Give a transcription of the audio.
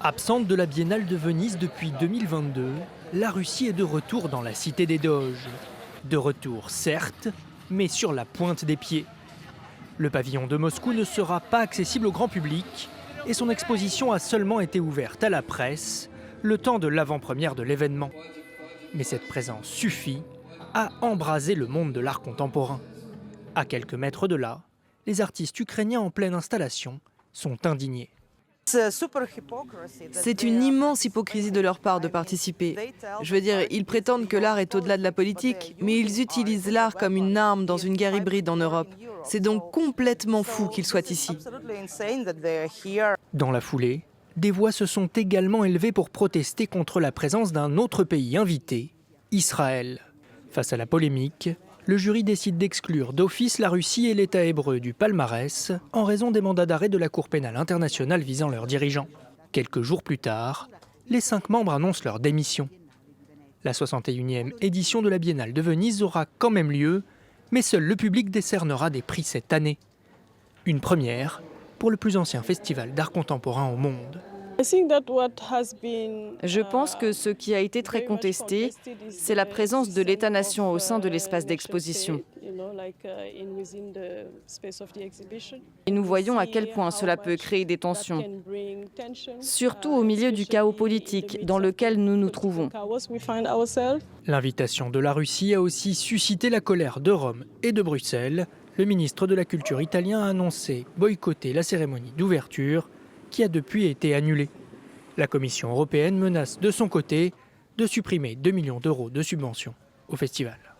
Absente de la Biennale de Venise depuis 2022, la Russie est de retour dans la cité des Doges. De retour, certes, mais sur la pointe des pieds. Le pavillon de Moscou ne sera pas accessible au grand public et son exposition a seulement été ouverte à la presse le temps de l'avant-première de l'événement. Mais cette présence suffit à embraser le monde de l'art contemporain. À quelques mètres de là, les artistes ukrainiens en pleine installation sont indignés. C'est une immense hypocrisie de leur part de participer. Je veux dire, ils prétendent que l'art est au-delà de la politique, mais ils utilisent l'art comme une arme dans une guerre hybride en Europe. C'est donc complètement fou qu'ils soient ici. Dans la foulée, des voix se sont également élevées pour protester contre la présence d'un autre pays invité, Israël. Face à la polémique, le jury décide d'exclure d'office la Russie et l'État hébreu du palmarès en raison des mandats d'arrêt de la Cour pénale internationale visant leurs dirigeants. Quelques jours plus tard, les 5 membres annoncent leur démission. La 61e édition de la Biennale de Venise aura quand même lieu, mais seul le public décernera des prix cette année. Une première pour le plus ancien festival d'art contemporain au monde. Je pense que ce qui a été très contesté, c'est la présence de l'État-nation au sein de l'espace d'exposition. Et nous voyons à quel point cela peut créer des tensions, surtout au milieu du chaos politique dans lequel nous nous trouvons. L'invitation de la Russie a aussi suscité la colère de Rome et de Bruxelles. Le ministre de la Culture italien a annoncé boycotter la cérémonie d'ouverture qui a depuis été annulée. La Commission européenne menace de son côté de supprimer 2 millions d'euros de subventions au festival.